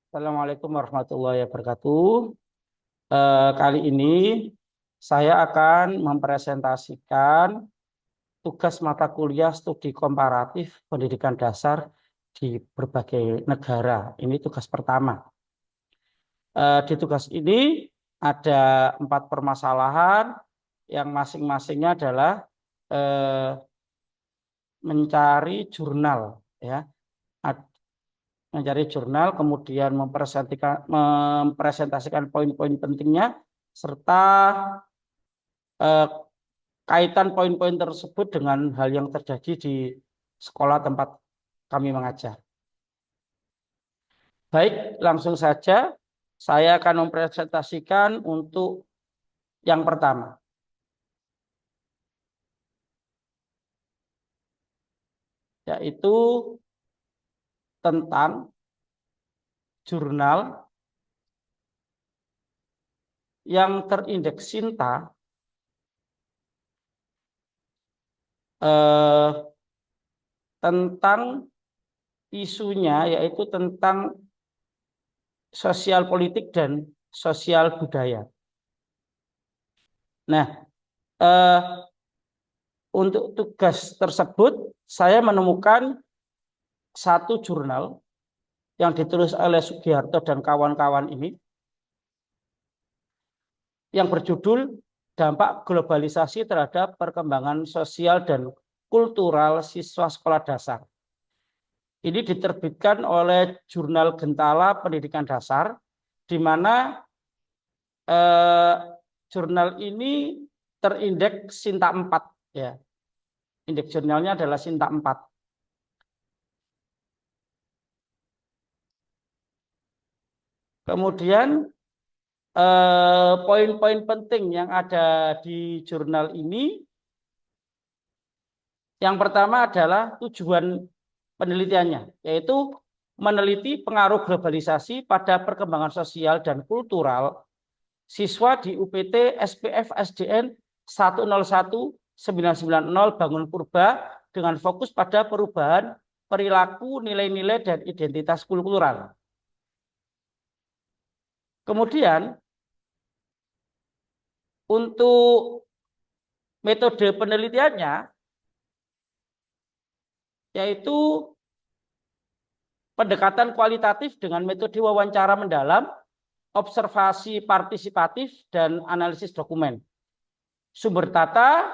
Assalamualaikum warahmatullahi wabarakatuh. Kali ini saya akan mempresentasikan tugas mata kuliah studi komparatif pendidikan dasar di berbagai negara. Ini tugas pertama. Di tugas ini ada 4 permasalahan yang masing-masingnya adalah eh, mencari jurnal, ya, mencari jurnal, kemudian mempresentasikan poin-poin pentingnya, serta eh, kaitan poin-poin tersebut dengan hal yang terjadi di sekolah tempat kami mengajar. Baik, langsung saja saya akan mempresentasikan untuk yang pertama, yaitu tentang jurnal yang terindeks Sinta eh, tentang isunya, yaitu tentang sosial politik dan sosial budaya. Nah, eh, untuk tugas tersebut saya menemukan satu jurnal yang ditulis oleh Sugiharto dan kawan-kawan ini yang berjudul Dampak Globalisasi Terhadap Perkembangan Sosial dan Kultural Siswa Sekolah Dasar. Ini diterbitkan oleh Jurnal Gentala Pendidikan Dasar, di mana eh, jurnal ini terindeks Sinta 4, ya. Indeks jurnalnya adalah Sinta 4. Kemudian poin-poin penting yang ada di jurnal ini, yang pertama adalah tujuan penelitiannya, yaitu meneliti pengaruh globalisasi pada perkembangan sosial dan kultural siswa di UPT SPF SDN 101990 Bangun Purba dengan fokus pada perubahan perilaku, nilai-nilai, dan identitas kultural. Kemudian untuk metode penelitiannya, yaitu pendekatan kualitatif dengan metode wawancara mendalam, observasi partisipatif, dan analisis dokumen. Sumber data,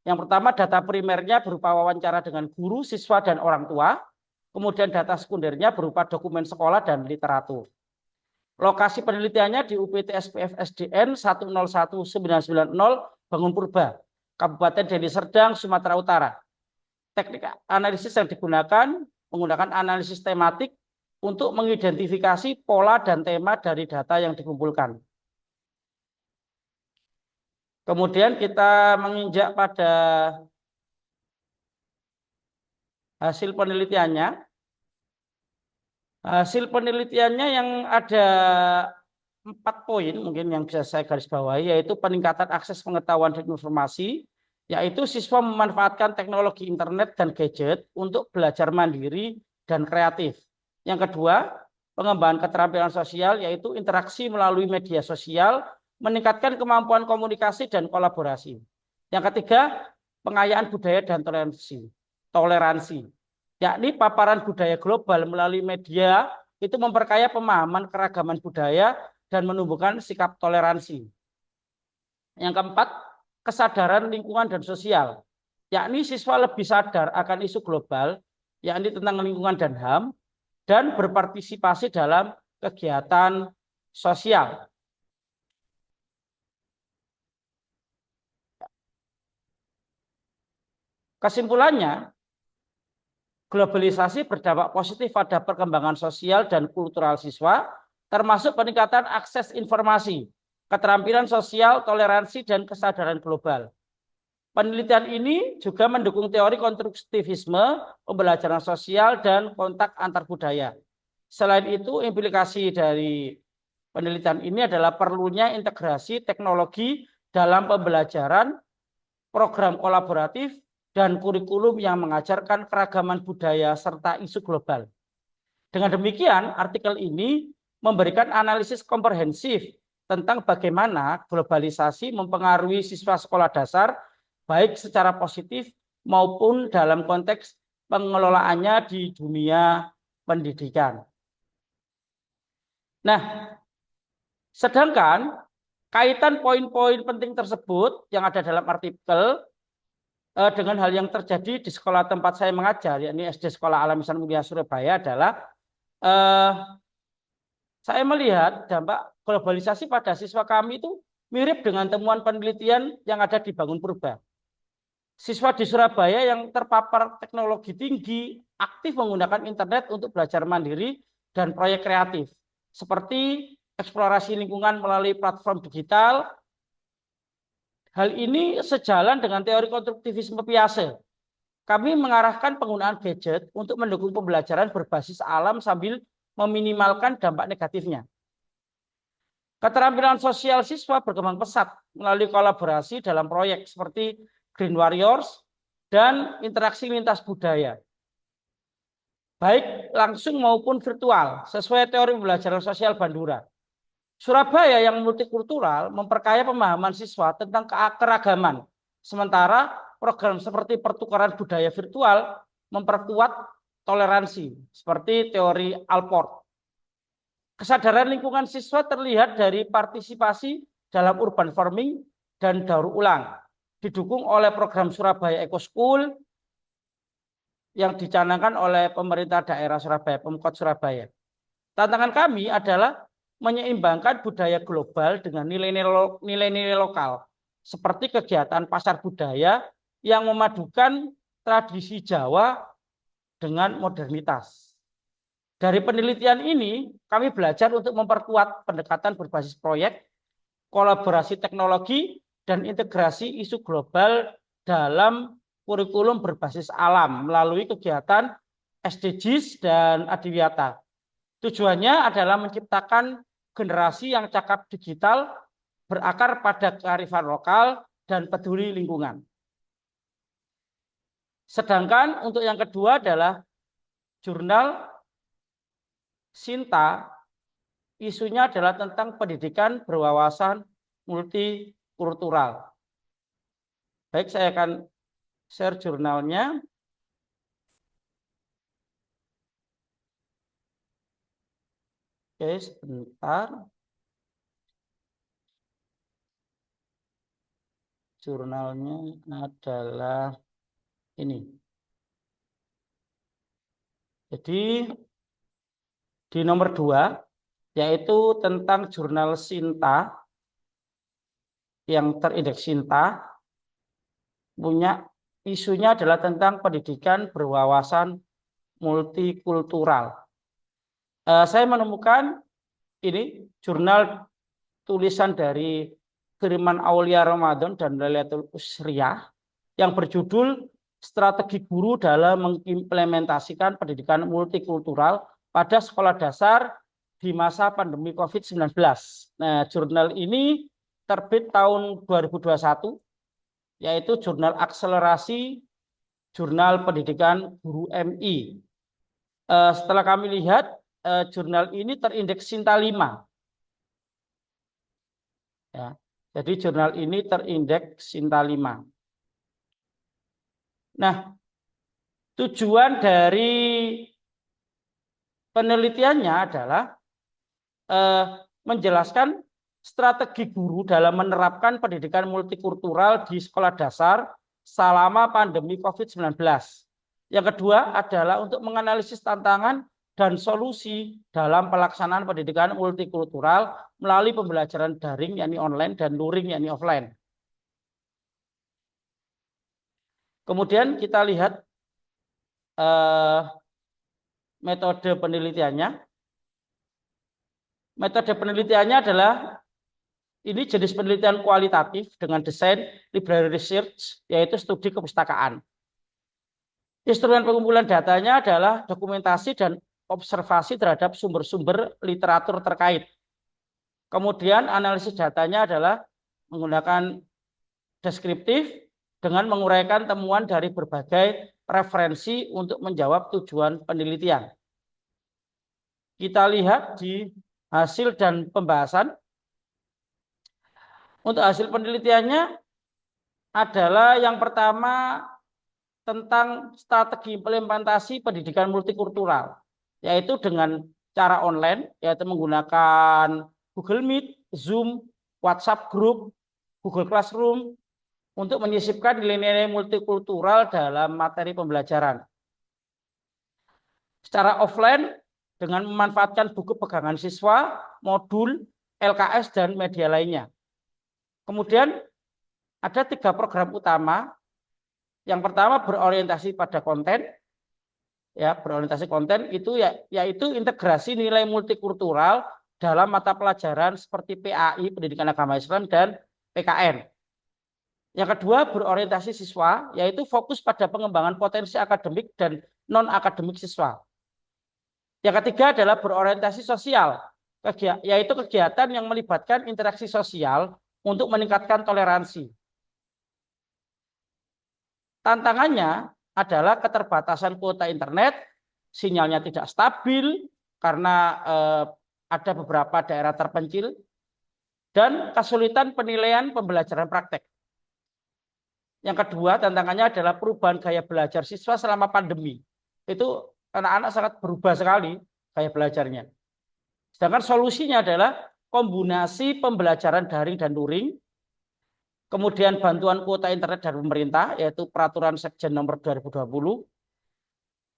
yang pertama data primernya berupa wawancara dengan guru, siswa, dan orang tua. Kemudian data sekundernya berupa dokumen sekolah dan literatur. Lokasi penelitiannya di UPT SPF SDN 101990 Bangun Purba, Kabupaten Deli Serdang, Sumatera Utara. Teknik analisis yang digunakan menggunakan analisis tematik untuk mengidentifikasi pola dan tema dari data yang dikumpulkan. Kemudian kita menginjak pada hasil penelitiannya. Hasil penelitiannya yang ada 4 poin mungkin yang bisa saya garis bawahi, yaitu peningkatan akses pengetahuan dan informasi, yaitu siswa memanfaatkan teknologi internet dan gadget untuk belajar mandiri dan kreatif. Yang kedua, pengembangan keterampilan sosial, yaitu interaksi melalui media sosial, meningkatkan kemampuan komunikasi dan kolaborasi. Yang ketiga, pengayaan budaya dan toleransi, yakni paparan budaya global melalui media itu memperkaya pemahaman keragaman budaya dan menumbuhkan sikap toleransi. Yang keempat, kesadaran lingkungan dan sosial, yakni siswa lebih sadar akan isu global, yakni tentang lingkungan dan HAM, dan berpartisipasi dalam kegiatan sosial. Kesimpulannya, globalisasi berdampak positif pada perkembangan sosial dan kultural siswa, termasuk peningkatan akses informasi, keterampilan sosial, toleransi, dan kesadaran global. Penelitian ini juga mendukung teori konstruktivisme, pembelajaran sosial, dan kontak antar budaya. Selain itu, implikasi dari penelitian ini adalah perlunya integrasi teknologi dalam pembelajaran, program kolaboratif, dan kurikulum yang mengajarkan keragaman budaya serta isu global. Dengan demikian, artikel ini memberikan analisis komprehensif tentang bagaimana globalisasi mempengaruhi siswa sekolah dasar, baik secara positif maupun dalam konteks pengelolaannya di dunia pendidikan. Nah, sedangkan kaitan poin-poin penting tersebut yang ada dalam artikel dengan hal yang terjadi di sekolah tempat saya mengajar, yakni SD Sekolah Alam Ihsan Mulia Surabaya adalah saya melihat dampak globalisasi pada siswa kami itu mirip dengan temuan penelitian yang ada di Bangun Purba. Siswa di Surabaya yang terpapar teknologi tinggi aktif menggunakan internet untuk belajar mandiri dan proyek kreatif, seperti eksplorasi lingkungan melalui platform digital. Hal ini sejalan dengan teori konstruktivisme Piaget. Kami mengarahkan penggunaan gadget untuk mendukung pembelajaran berbasis alam sambil meminimalkan dampak negatifnya. Keterampilan sosial siswa berkembang pesat melalui kolaborasi dalam proyek seperti Green Warriors dan interaksi lintas budaya, baik langsung maupun virtual, sesuai teori pembelajaran sosial Bandura. Surabaya yang multikultural memperkaya pemahaman siswa tentang keragaman, sementara program seperti pertukaran budaya virtual memperkuat toleransi, seperti teori Allport. Kesadaran lingkungan siswa terlihat dari partisipasi dalam urban farming dan daur ulang, didukung oleh program Surabaya Eco School yang dicanangkan oleh pemerintah daerah Surabaya, Pemkot Surabaya. Tantangan kami adalah menyeimbangkan budaya global dengan nilai-nilai lokal, seperti kegiatan pasar budaya yang memadukan tradisi Jawa dengan modernitas. Dari penelitian ini, kami belajar untuk memperkuat pendekatan berbasis proyek, kolaborasi teknologi, dan integrasi isu global dalam kurikulum berbasis alam melalui kegiatan SDGs dan Adiwiyata. Tujuannya adalah menciptakan generasi yang cakap digital, berakar pada kearifan lokal, dan peduli lingkungan. Sedangkan untuk yang kedua adalah jurnal Sinta, isunya adalah tentang pendidikan berwawasan multikultural. Baik, saya akan share jurnalnya. Oke, sebentar. Jurnalnya adalah ini. Jadi di nomor 2, yaitu tentang jurnal Sinta, yang terindeks Sinta, punya isunya adalah tentang pendidikan berwawasan multikultural. Saya menemukan ini jurnal tulisan dari Firman Aulia Ramadan dan Lailatul Usriyah yang berjudul Strategi Guru dalam Mengimplementasikan Pendidikan Multikultural pada Sekolah Dasar di Masa Pandemi COVID-19. Nah, jurnal ini terbit tahun 2021, yaitu Jurnal Akselerasi Jurnal Pendidikan Guru MI. Setelah kami lihat, jurnal ini terindeks Sinta 5. Ya, jadi jurnal ini terindeks Sinta 5. Nah, tujuan dari penelitiannya adalah menjelaskan strategi guru dalam menerapkan pendidikan multikultural di sekolah dasar selama pandemi COVID-19. Yang kedua adalah untuk menganalisis tantangan dan solusi dalam pelaksanaan pendidikan multikultural melalui pembelajaran daring, yakni online, dan luring, yakni offline. Kemudian kita lihat metode penelitiannya. Metode penelitiannya adalah ini jenis penelitian kualitatif dengan desain library research, yaitu studi kepustakaan. Instrumen pengumpulan datanya adalah dokumentasi dan observasi terhadap sumber-sumber literatur terkait. Kemudian analisis datanya adalah menggunakan deskriptif dengan menguraikan temuan dari berbagai referensi untuk menjawab tujuan penelitian. Kita lihat di hasil dan pembahasan. Untuk hasil penelitiannya adalah yang pertama tentang strategi implementasi pendidikan multikultural, yaitu dengan cara online, yaitu menggunakan Google Meet, Zoom, WhatsApp Group, Google Classroom, untuk menyisipkan nilai-nilai multikultural dalam materi pembelajaran. Secara offline, dengan memanfaatkan buku pegangan siswa, modul, LKS, dan media lainnya. Kemudian ada 3 program utama. Yang pertama berorientasi pada konten, ya berorientasi konten itu yaitu integrasi nilai multikultural dalam mata pelajaran seperti PAI Pendidikan Agama Islam dan PKN. Yang kedua berorientasi siswa, yaitu fokus pada pengembangan potensi akademik dan non akademik siswa. Yang ketiga adalah berorientasi sosial, yaitu kegiatan yang melibatkan interaksi sosial untuk meningkatkan toleransi. Tantangannya adalah keterbatasan kuota internet, sinyalnya tidak stabil karena ada beberapa daerah terpencil, dan kesulitan penilaian pembelajaran praktek. Yang kedua tantangannya adalah perubahan gaya belajar siswa selama pandemi. Itu anak-anak sangat berubah sekali gaya belajarnya. Sedangkan solusinya adalah kombinasi pembelajaran daring dan luring, kemudian bantuan kuota internet dari pemerintah, yaitu Peraturan Sekjen Nomor 2020,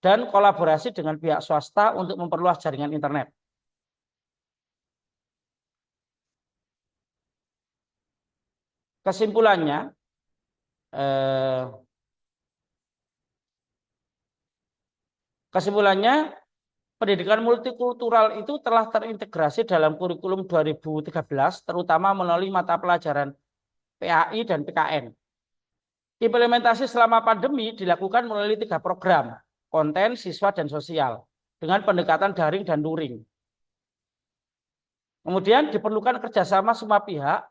dan kolaborasi dengan pihak swasta untuk memperluas jaringan internet. Kesimpulannya, pendidikan multikultural itu telah terintegrasi dalam kurikulum 2013, terutama melalui mata pelajaran PAI dan PKN. Implementasi selama pandemi dilakukan melalui 3 program, konten, siswa, dan sosial, dengan pendekatan daring dan luring. Kemudian diperlukan kerjasama semua pihak,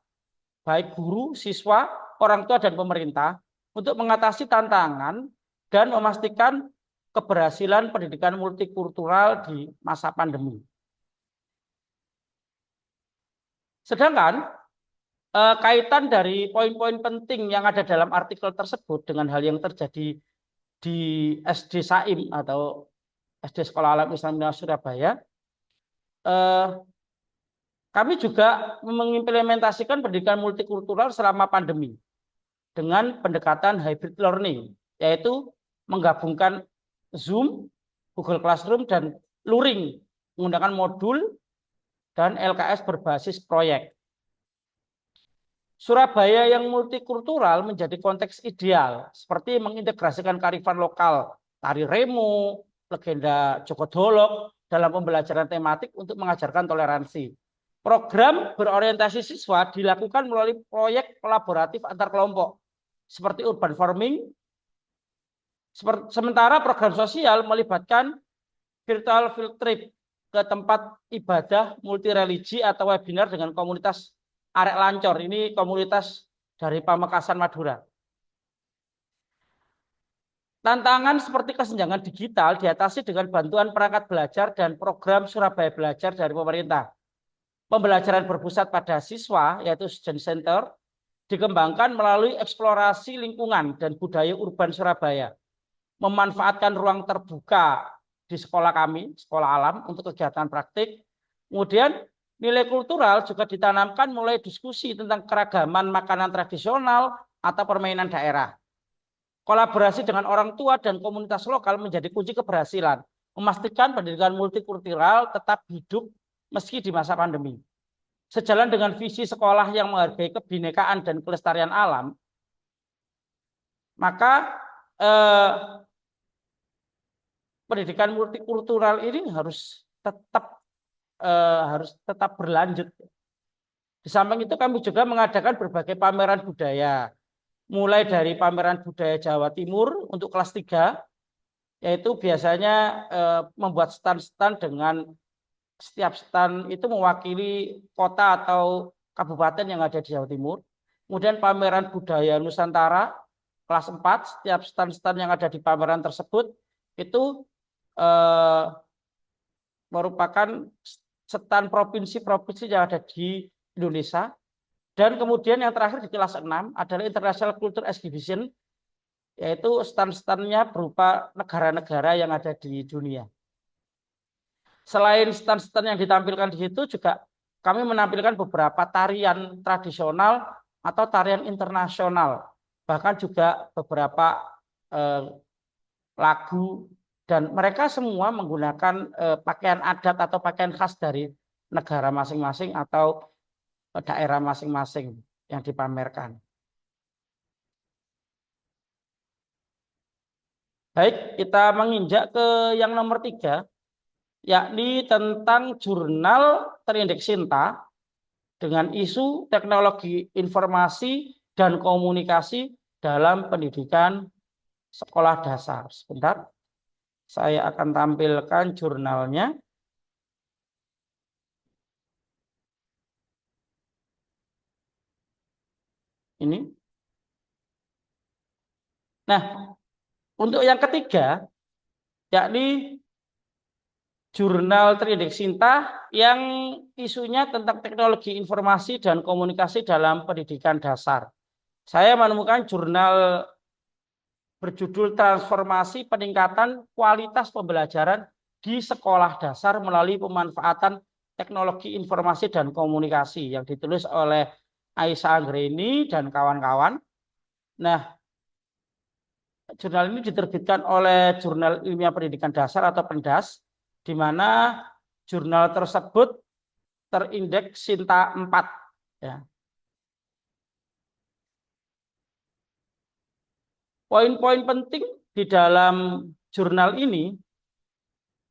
baik guru, siswa, orang tua, dan pemerintah, untuk mengatasi tantangan dan memastikan keberhasilan pendidikan multikultural di masa pandemi. Sedangkan kaitan dari poin-poin penting yang ada dalam artikel tersebut dengan hal yang terjadi di SD Saim atau SD Sekolah Alam Islam Surabaya, kami juga mengimplementasikan pendidikan multikultural selama pandemi dengan pendekatan hybrid learning, yaitu menggabungkan Zoom, Google Classroom, dan luring menggunakan modul dan LKS berbasis proyek. Surabaya yang multikultural menjadi konteks ideal, seperti mengintegrasikan kearifan lokal, tari remo, legenda Joko Dolok dalam pembelajaran tematik untuk mengajarkan toleransi. Program berorientasi siswa dilakukan melalui proyek kolaboratif antar kelompok, seperti urban farming. Sementara program sosial melibatkan virtual field trip ke tempat ibadah multireligi atau webinar dengan komunitas Arek Lancor. Ini komunitas dari Pamekasan, Madura. Tantangan seperti kesenjangan digital diatasi dengan bantuan perangkat belajar dan program Surabaya Belajar dari pemerintah. Pembelajaran berpusat pada siswa, yaitu Student Center, dikembangkan melalui eksplorasi lingkungan dan budaya urban Surabaya, memanfaatkan ruang terbuka di sekolah kami, sekolah alam, untuk kegiatan praktik. Kemudian nilai kultural juga ditanamkan mulai diskusi tentang keragaman makanan tradisional atau permainan daerah. Kolaborasi dengan orang tua dan komunitas lokal menjadi kunci keberhasilan, memastikan pendidikan multikultural tetap hidup meski di masa pandemi. Sejalan dengan visi sekolah yang menghargai kebinekaan dan kelestarian alam, maka pendidikan multikultural ini harus tetap berlanjut. Di samping itu kami juga mengadakan berbagai pameran budaya, mulai dari pameran budaya Jawa Timur untuk kelas 3, yaitu biasanya membuat stand-stand dengan setiap stand itu mewakili kota atau kabupaten yang ada di Jawa Timur. Kemudian pameran budaya Nusantara kelas 4, setiap stand-stand yang ada di pameran tersebut itu merupakan setan provinsi-provinsi yang ada di Indonesia. Dan kemudian yang terakhir di kelas 6 adalah International Culture Exhibition, yaitu stand-standnya berupa negara-negara yang ada di dunia. Selain stand-stand yang ditampilkan di situ, juga kami menampilkan beberapa tarian tradisional atau tarian internasional, bahkan juga beberapa lagu, dan mereka semua menggunakan pakaian adat atau pakaian khas dari negara masing-masing atau daerah masing-masing yang dipamerkan. Baik, kita menginjak ke yang nomor 3, yakni tentang jurnal terindeks Sinta dengan isu teknologi informasi dan komunikasi dalam pendidikan sekolah dasar. Sebentar, saya akan tampilkan jurnalnya. Ini. Nah, untuk yang ketiga, yakni jurnal terindeks Sinta yang isunya tentang teknologi informasi dan komunikasi dalam pendidikan dasar. Saya menemukan jurnal berjudul Transformasi Peningkatan Kualitas Pembelajaran di Sekolah Dasar melalui Pemanfaatan Teknologi Informasi dan Komunikasi yang ditulis oleh Aisyah Anggreni dan kawan-kawan. Nah, jurnal ini diterbitkan oleh Jurnal Ilmiah Pendidikan Dasar atau PENDAS, di mana jurnal tersebut terindeks Sinta 4. Ya. Poin-poin penting di dalam jurnal ini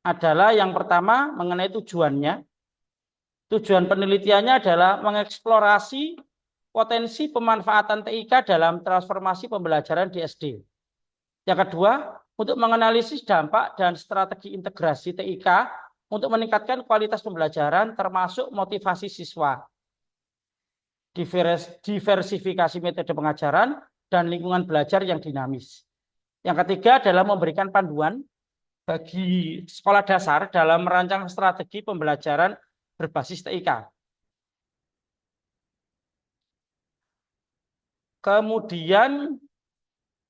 adalah yang pertama mengenai tujuannya. Tujuan penelitiannya adalah mengeksplorasi potensi pemanfaatan TIK dalam transformasi pembelajaran di SD. Yang kedua, untuk menganalisis dampak dan strategi integrasi TIK untuk meningkatkan kualitas pembelajaran termasuk motivasi siswa, diversifikasi metode pengajaran, dan lingkungan belajar yang dinamis. Yang ketiga adalah memberikan panduan bagi sekolah dasar dalam merancang strategi pembelajaran berbasis TIK. Kemudian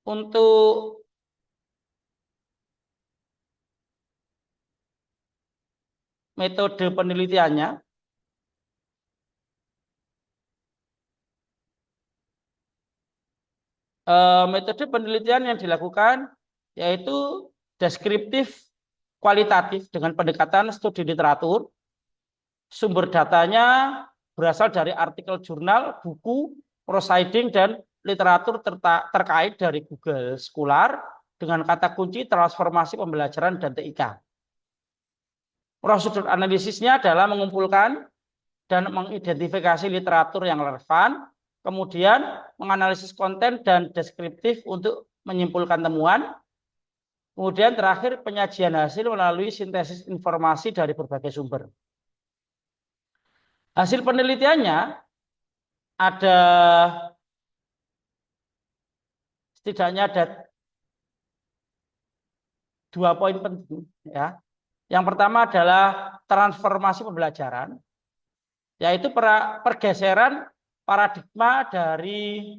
untuk metode penelitiannya, metode penelitian yang dilakukan yaitu deskriptif kualitatif dengan pendekatan studi literatur. Sumber datanya berasal dari artikel jurnal, buku, proceeding, dan literatur terkait dari Google Scholar dengan kata kunci transformasi pembelajaran dan TIK. Prosedur analisisnya adalah mengumpulkan dan mengidentifikasi literatur yang relevan, kemudian menganalisis konten dan deskriptif untuk menyimpulkan temuan, kemudian terakhir penyajian hasil melalui sintesis informasi dari berbagai sumber. Hasil penelitiannya ada setidaknya ada 2 poin penting, ya. Yang pertama adalah transformasi pembelajaran, yaitu pergeseran paradigma dari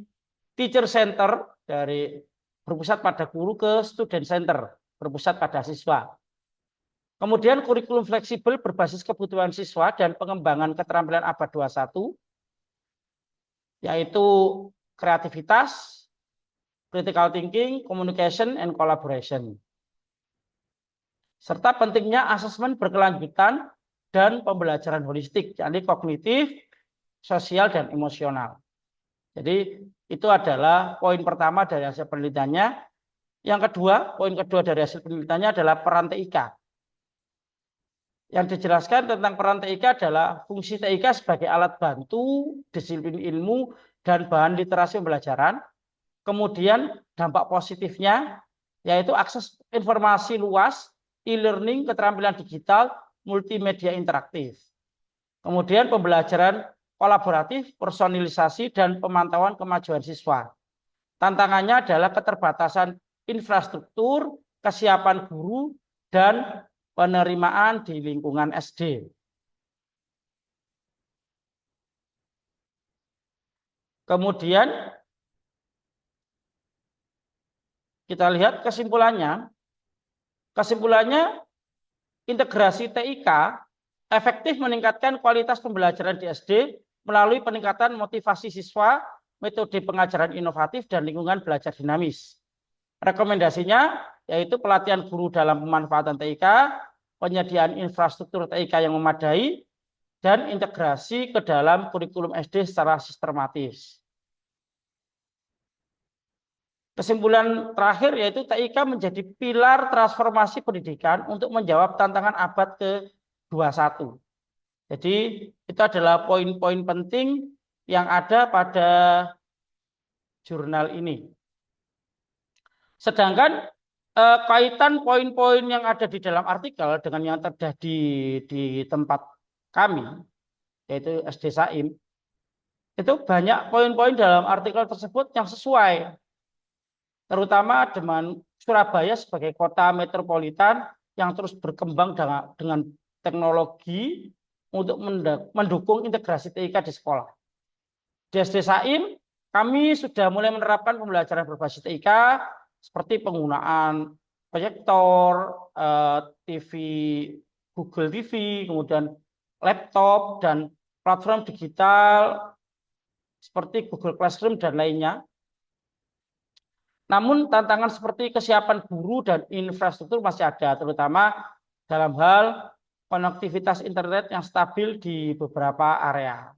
teacher center, dari berpusat pada guru, ke student center, berpusat pada siswa. Kemudian kurikulum fleksibel berbasis kebutuhan siswa dan pengembangan keterampilan abad 21, yaitu kreativitas, critical thinking, communication, and collaboration. Serta pentingnya asesmen berkelanjutan dan pembelajaran holistik, yakni kognitif, sosial, dan emosional. Jadi itu adalah poin pertama dari hasil penelitiannya. Yang kedua, poin kedua dari hasil penelitiannya adalah peran TIK. Yang dijelaskan tentang peran TIK adalah fungsi TIK sebagai alat bantu, disiplin ilmu, dan bahan literasi pembelajaran. Kemudian dampak positifnya yaitu akses informasi luas, e-learning, keterampilan digital, multimedia interaktif. Kemudian pembelajaran kolaboratif, personalisasi, dan pemantauan kemajuan siswa. Tantangannya adalah keterbatasan infrastruktur, kesiapan guru, dan penerimaan di lingkungan SD. Kemudian kita lihat kesimpulannya. Kesimpulannya, integrasi TIK efektif meningkatkan kualitas pembelajaran di SD melalui peningkatan motivasi siswa, metode pengajaran inovatif, dan lingkungan belajar dinamis. Rekomendasinya yaitu pelatihan guru dalam pemanfaatan TIK, penyediaan infrastruktur TIK yang memadai, dan integrasi ke dalam kurikulum SD secara sistematis. Kesimpulan terakhir yaitu TIK menjadi pilar transformasi pendidikan untuk menjawab tantangan abad ke-21. Jadi itu adalah poin-poin penting yang ada pada jurnal ini. Sedangkan kaitan poin-poin yang ada di dalam artikel dengan yang terjadi di tempat kami, yaitu SD Saim, itu banyak poin-poin dalam artikel tersebut yang sesuai, terutama dengan Surabaya sebagai kota metropolitan yang terus berkembang dengan teknologi untuk mendukung integrasi TIK di sekolah. Di SD Saim, kami sudah mulai menerapkan pembelajaran berbasis TIK seperti penggunaan proyektor, TV, Google TV, kemudian laptop, dan platform digital seperti Google Classroom dan lainnya. Namun tantangan seperti kesiapan guru dan infrastruktur masih ada, terutama dalam hal konektivitas internet yang stabil di beberapa area.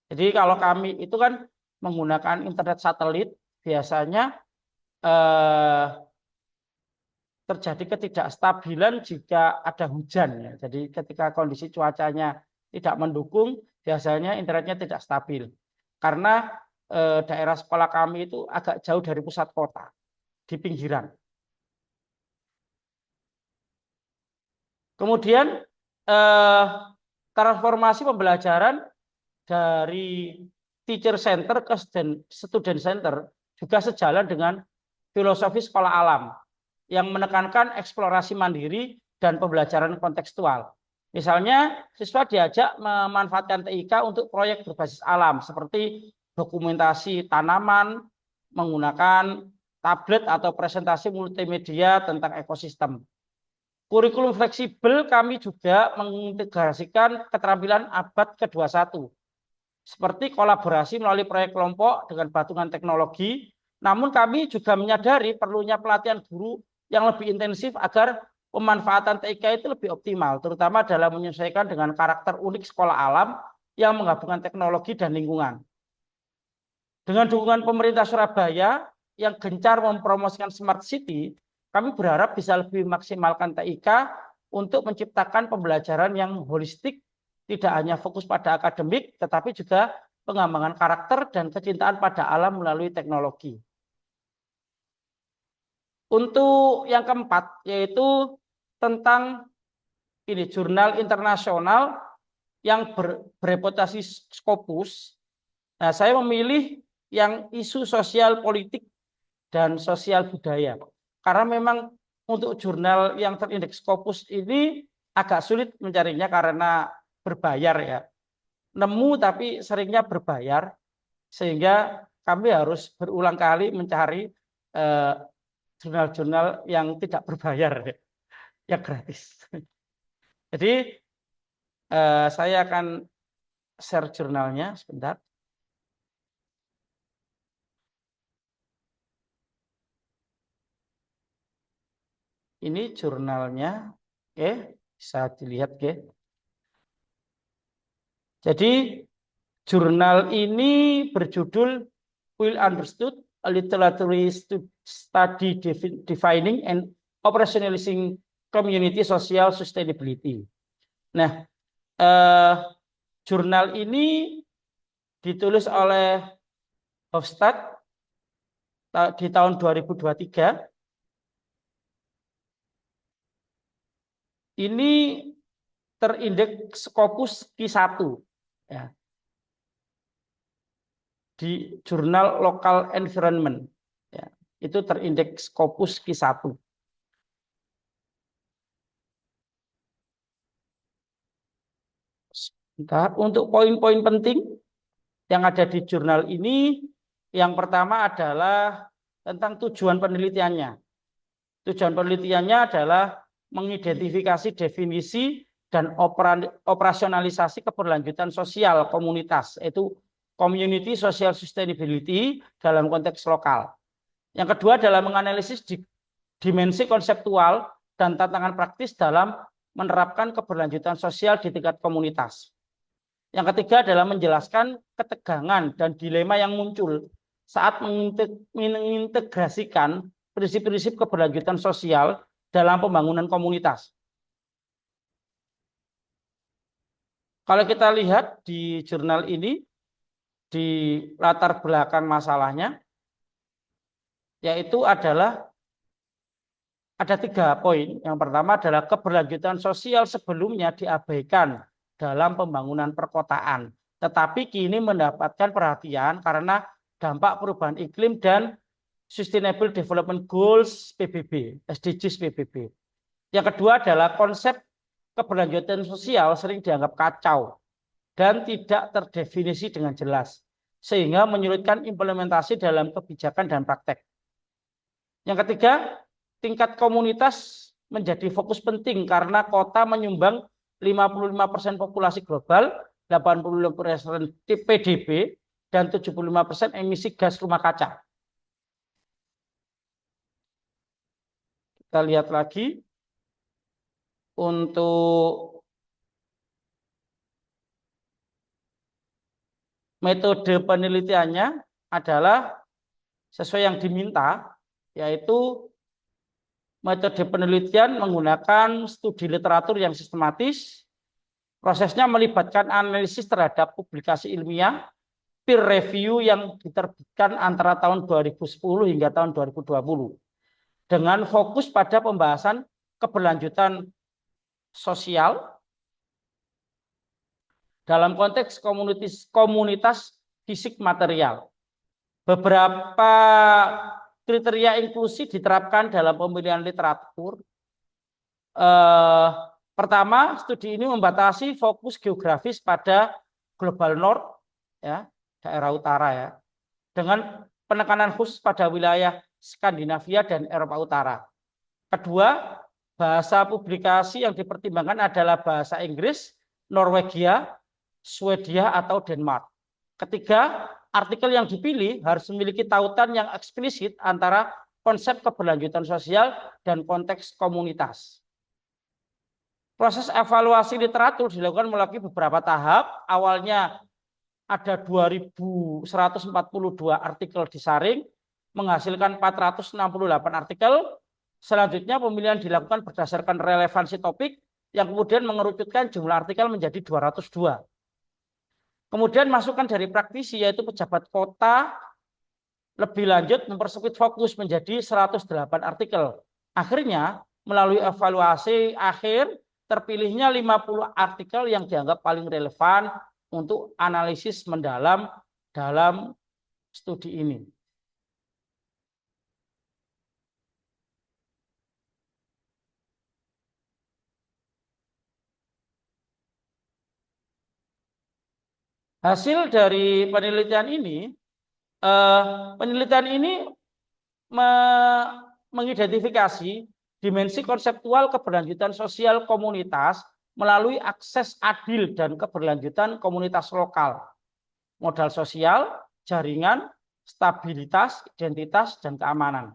Jadi kalau kami itu kan menggunakan internet satelit, biasanya terjadi ketidakstabilan jika ada hujan. Ya. Jadi ketika kondisi cuacanya tidak mendukung, biasanya internetnya tidak stabil. Karena daerah sekolah kami itu agak jauh dari pusat kota, di pinggiran. Kemudian transformasi pembelajaran dari teacher center ke student center juga sejalan dengan filosofi sekolah alam yang menekankan eksplorasi mandiri dan pembelajaran kontekstual. Misalnya, siswa diajak memanfaatkan TIK untuk proyek berbasis alam seperti dokumentasi tanaman, menggunakan tablet atau presentasi multimedia tentang ekosistem. Kurikulum fleksibel kami juga mengintegrasikan keterampilan abad ke-21 seperti kolaborasi melalui proyek kelompok dengan patungan teknologi. Namun kami juga menyadari perlunya pelatihan guru yang lebih intensif agar pemanfaatan TIK itu lebih optimal, terutama dalam menyesuaikan dengan karakter unik sekolah alam yang menggabungkan teknologi dan lingkungan. Dengan dukungan pemerintah Surabaya yang gencar mempromosikan Smart City, kami berharap bisa lebih maksimalkan TIK untuk menciptakan pembelajaran yang holistik, tidak hanya fokus pada akademik, tetapi juga pengembangan karakter dan kecintaan pada alam melalui teknologi. Untuk yang keempat, yaitu tentang ini jurnal internasional yang bereputasi Scopus. Nah, saya memilih yang isu sosial politik dan sosial budaya. Karena memang untuk jurnal yang terindeks Scopus ini agak sulit mencarinya karena berbayar ya. Nemu tapi seringnya berbayar, sehingga kami harus berulang kali mencari jurnal-jurnal yang tidak berbayar, yang gratis. Jadi saya akan share jurnalnya sebentar. Ini jurnalnya, oke, bisa dilihat, oke. Jadi jurnal ini berjudul Well Understood, a Literary Study Defining and Operationalizing Community Social Sustainability. Nah, jurnal ini ditulis oleh Hofstad di tahun 2023. Ini terindeks Scopus Q1 ya, di jurnal Local Environment ya, itu terindeks Scopus Q1. Untuk poin-poin penting yang ada di jurnal ini, yang pertama adalah tentang tujuan penelitiannya. Tujuan penelitiannya adalah mengidentifikasi definisi dan operasionalisasi keberlanjutan sosial komunitas, yaitu community social sustainability dalam konteks lokal. Yang kedua adalah menganalisis dimensi konseptual dan tantangan praktis dalam menerapkan keberlanjutan sosial di tingkat komunitas. Yang ketiga adalah menjelaskan ketegangan dan dilema yang muncul saat mengintegrasikan prinsip-prinsip keberlanjutan sosial dalam pembangunan komunitas. Kalau kita lihat di jurnal ini, di latar belakang masalahnya, yaitu adalah ada 3 poin. Yang pertama adalah keberlanjutan sosial sebelumnya diabaikan dalam pembangunan perkotaan, tetapi kini mendapatkan perhatian karena dampak perubahan iklim dan Sustainable Development Goals PBB, SDGs PBB. Yang kedua adalah konsep keberlanjutan sosial sering dianggap kacau dan tidak terdefinisi dengan jelas, sehingga menyulitkan implementasi dalam kebijakan dan praktek. Yang ketiga, tingkat komunitas menjadi fokus penting karena kota menyumbang 55% populasi global, 85% PDB, dan 75% emisi gas rumah kaca. Kita lihat lagi untuk metode penelitiannya adalah sesuai yang diminta, yaitu metode penelitian menggunakan studi literatur yang sistematis. Prosesnya melibatkan analisis terhadap publikasi ilmiah, peer review yang diterbitkan antara tahun 2010 hingga tahun 2020. Dengan fokus pada pembahasan keberlanjutan sosial dalam konteks komunitas fisik material. Beberapa kriteria inklusi diterapkan dalam pemilihan literatur. Pertama, studi ini membatasi fokus geografis pada global north, ya, daerah utara, ya, dengan penekanan khusus pada wilayah Skandinavia dan Eropa Utara. Kedua, bahasa publikasi yang dipertimbangkan adalah bahasa Inggris, Norwegia, Swedia, atau Denmark. Ketiga, artikel yang dipilih harus memiliki tautan yang eksplisit antara konsep keberlanjutan sosial dan konteks komunitas. Proses evaluasi literatur dilakukan melalui beberapa tahap. Awalnya ada 2.142 artikel disaring, menghasilkan 468 artikel. Selanjutnya pemilihan dilakukan berdasarkan relevansi topik yang kemudian mengerucutkan jumlah artikel menjadi 202. Kemudian masukan dari praktisi yaitu pejabat kota lebih lanjut mempersempit fokus menjadi 108 artikel. Akhirnya melalui evaluasi akhir terpilihnya 50 artikel yang dianggap paling relevan untuk analisis mendalam dalam studi ini. Hasil dari penelitian ini mengidentifikasi dimensi konseptual keberlanjutan sosial komunitas melalui akses adil dan keberlanjutan komunitas lokal, modal sosial, jaringan, stabilitas, identitas, dan keamanan.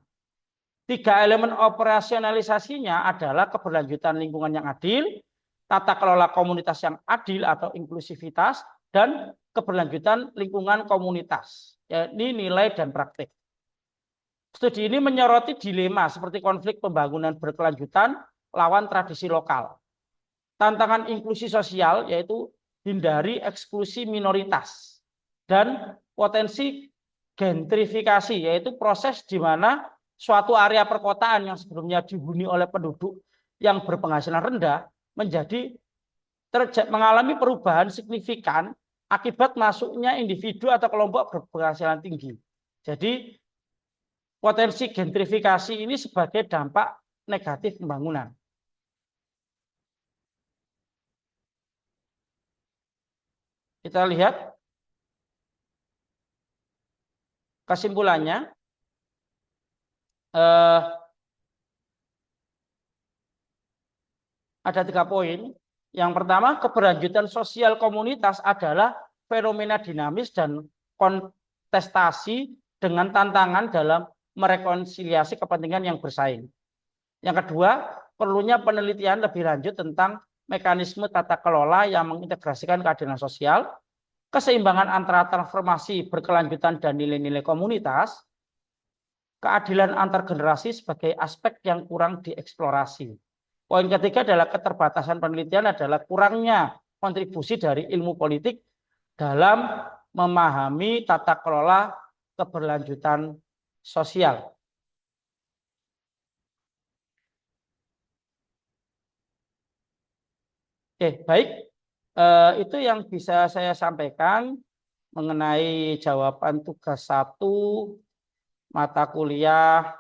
3 elemen operasionalisasinya adalah keberlanjutan lingkungan yang adil, tata kelola komunitas yang adil atau inklusivitas, dan keberlanjutan lingkungan komunitas, yakni nilai dan praktik. Studi ini menyoroti dilema seperti konflik pembangunan berkelanjutan lawan tradisi lokal. Tantangan inklusi sosial yaitu hindari eksklusi minoritas dan potensi gentrifikasi yaitu proses di mana suatu area perkotaan yang sebelumnya dihuni oleh penduduk yang berpenghasilan rendah menjadi mengalami perubahan signifikan akibat masuknya individu atau kelompok berpenghasilan tinggi. Jadi potensi gentrifikasi ini sebagai dampak negatif pembangunan. Kita lihat Kesimpulannya, ada 3 poin. Yang pertama, keberlanjutan sosial komunitas adalah fenomena dinamis dan kontestasi dengan tantangan dalam merekonsiliasi kepentingan yang bersaing. Yang kedua, perlunya penelitian lebih lanjut tentang mekanisme tata kelola yang mengintegrasikan keadilan sosial, keseimbangan antara transformasi berkelanjutan dan nilai-nilai komunitas, keadilan antar generasi sebagai aspek yang kurang dieksplorasi. Poin ketiga adalah keterbatasan penelitian adalah kurangnya kontribusi dari ilmu politik dalam memahami tata kelola keberlanjutan sosial. Oke, baik. Itu yang bisa saya sampaikan mengenai jawaban tugas 1 mata kuliah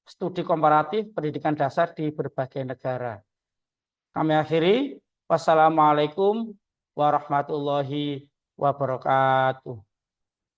studi komparatif pendidikan dasar di berbagai negara. Kami akhiri. Wassalamualaikum warahmatullahi wabarakatuh.